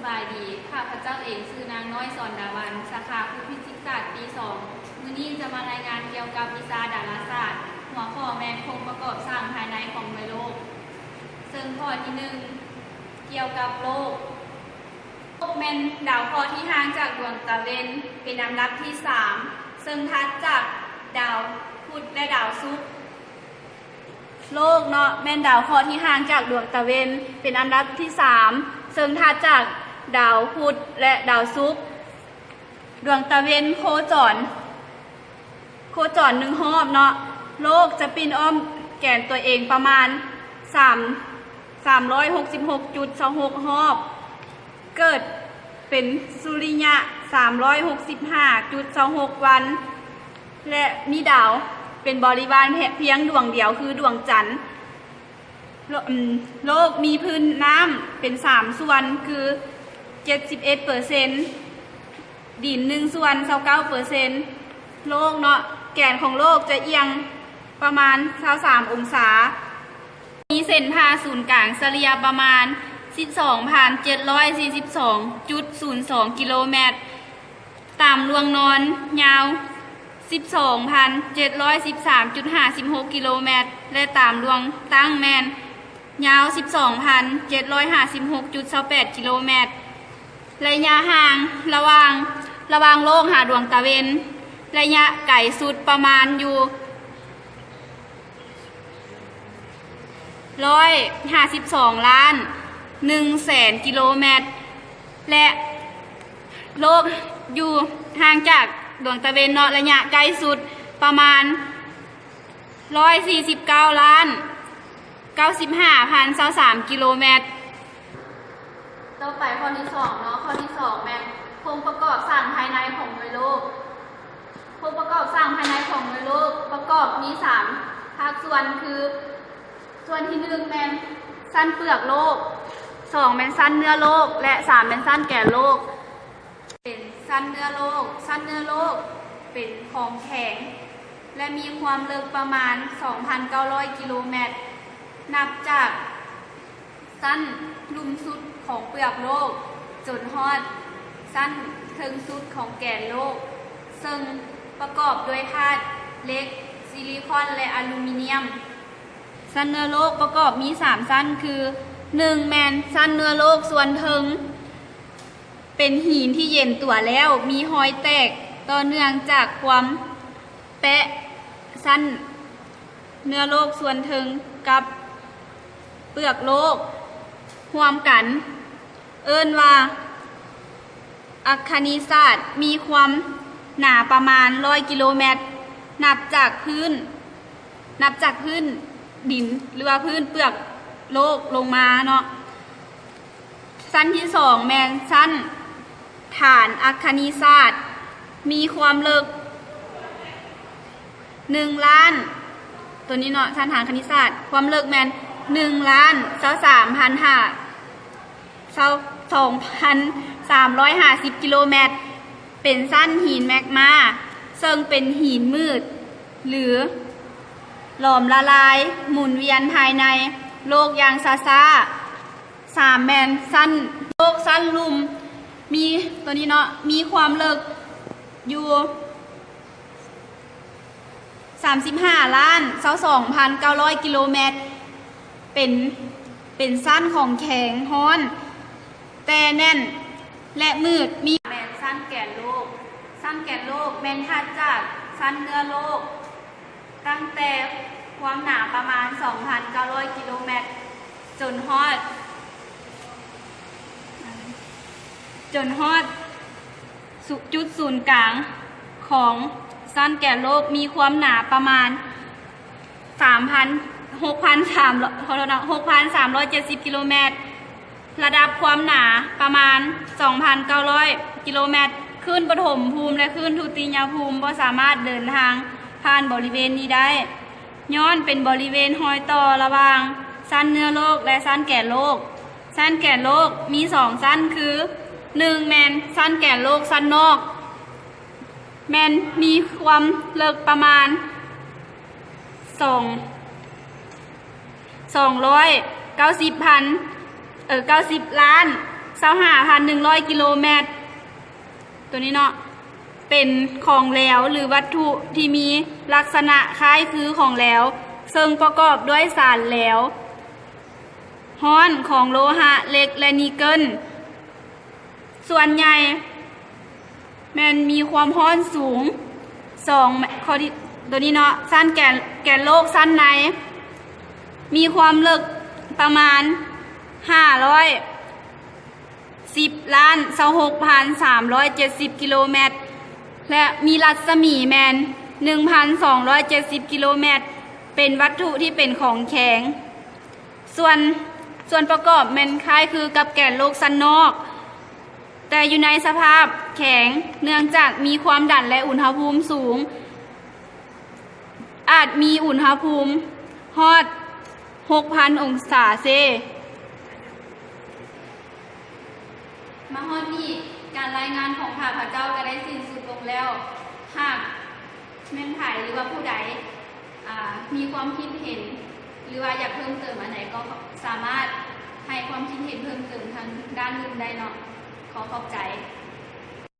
บายดีข้าพเจ้าเองชื่อนางน้อยสอนดาวันสาขาภูฟิสิกส์ศาสตร์ปี 2มื้อนี้จะมารายงานเกี่ยวกับวิชาดาราศาสตร์หัวข้อแมนโครงประกอบสร้างภายในของโลกซึ่งข้อที่ 1เกี่ยวกับโลกแมนดาวเคราะห์ที่ห่างจากดวงตะวันเป็นอันดับที่ 3ซึ่งถัดจากดาวพุธและดาวศุกร์โลกเนาะแม่นดาวเคราะห์ที่ห่างจากดวงตะวันเป็นอันดับที่ 3ซึ่งถัดจากดาวพุธและดาวศุกร์ดวงตะวันโคจร1 รอบเนาะโลกจะปีนอ้อมแกนตัวเองประมาณ366.26 รอบเกิดเป็นสุริยะ365.26 วันและมีดาวเป็นบริวารเพียงดวงเดียวคือดวงจันทร์โลกมีพื้นน้ำเป็น3ส่วนคือ 71% ดิน1ส่วน 29% โลกเนาะแกนของโลกจะเอียงประมาณ23องศามีเส้นผ่าศูนย์กลางเฉลี่ยประมาณ 12,742.02 กิโลเมตรตามลวงนอนยาว 12,713.56 กิโลเมตรและตามลวงตั้งแมนยาว 12,756.28 กิโลเมตรระยะห่างระหว่างโลกหาดวงตะวันระยะไกลสุดประมาณอยู่152 ล้าน1แสนกิโลเมตรและโลกอยู่ห่างจากดวงตะวันเนาะระยะไกลสุดประมาณ149 ล้าน95,023 กิโลเมตรต่อไปข้อที่2เนาะข้อที่2แม่นโครงประกอบสร้างภายในของโลกโครงประกอบสร้างภายในของโลกประกอบมี3ภาคส่วนคือส่วนที่1แม่นสั้นเปลือกโลก2แม่นสั้นเนื้อโลกและ3แม่นสั้นแก่นโลกเป็นสั้นเนื้อโลกเป็นของแข็งและมีความลึกประมาณ 2,900 กิโลเมตรนับจากสั้นลุ่มสุดของเปลือกโลกจนฮอดสั้นถึงสุดของแก่นโลกซึ่งประกอบด้วยธาตุเหล็กซิลิคอนและอลูมิเนียมสั้นเนื้อโลกประกอบมี3สั้นคือ1แมนสั้นเนื้อโลกส่วนถึงเป็นหินที่เย็นตัวแล้วมีรอยแตกต่อเนื่องจากความแปะสั้นเนื้อโลกส่วนถึงกับเปลือกโลกรวมกันเอิ้นว่าอัคคณิศาสตร์มีความหนาประมาณ100 กิโลเมตรนับจากพื้นดินหรือว่าพื้นเปลือกโลกลงมาเนาะสั้นที่2แมนสั้นฐานอัคคณิศาสตร์มีความลึก1 ล้านตัวนี้เนาะสั้นฐานคณิตศาสตร์ความลึกแมน1,23,250 กิโลเมตรเป็นสั้นหินแมกมาซึ่งเป็นหินมืดหรือหลอมละลายหมุนเวียนภายในโลกอย่างช้าๆ3แมนสั้นโลกสั้นลุ่มมีตัวนี้เนาะมีความลึกอยู่35,22,900 กิโลเมตรเป็นสั้นของแข็งฮ้อนแต่แน่นและมืดมีแมนสั้นแก่นโลกแมนถัดจากสั้นเนื้อโลกตั้งแต่ความหนาประมาณ 2,900 กิโลเมตรจนฮอดจุดศูนย์กลางของสั้นแก่นโลกมีความหนาประมาณ 6,370 กิโลเมตรระดับความหนาประมาณ 2,900 กิโลเมตรคลื่นปฐมภูมิและคลื่นทุติยภูมิบ่สามารถเดินทางผ่านบริเวณนี้ได้ย้อนเป็นบริเวณรอยต่อระหว่างสั้นเนื้อโลกและสั้นแก่นโลกสั้นแก่นโลกมี2สั้นคือ1แมนสั้นแก่นโลกสั้นนอกแมนมีความลึกประมาณ290,000 90 ล้าน 25,100 กิโลเมตรตัวนี้เนาะเป็นของเหลวหรือวัตถุที่มีลักษณะคล้ายคือของเหลวซึ่งประกอบด้วยสารเหลวฮ้อนของโลหะเหล็กและนิกเกิลส่วนใหญ่มันมีความร้อนสูงข้อที่ตัวนี้เนาะสั้นแกนโลกสั้นในมีความลึกประมาณ510,26,370 กิโลเมตรและมีรัศมีแมน 1,270 กิโลเมตรเป็นวัตถุที่เป็นของแข็งส่วนประกอบแมนคล้ายคือกับแกนโลกสั้นนอกแต่อยู่ในสภาพแข็งเนื่องจากมีความดันและอุณหภูมิสูงอาจมีอุณหภูมิฮอด 6,000 องศาเซมาฮอดนี้การรายงานของข้าพเจ้าก็ได้สิ้นสุดลงแล้วหากแม่นไผ่หรือว่าผู้ใดมีความคิดเห็นหรือว่าอยากเพิ่มเติมอันไหนก็สามารถให้ความคิดเห็นเพิ่มเติมทางด้านอื่นได้เนาะขอขอบใจ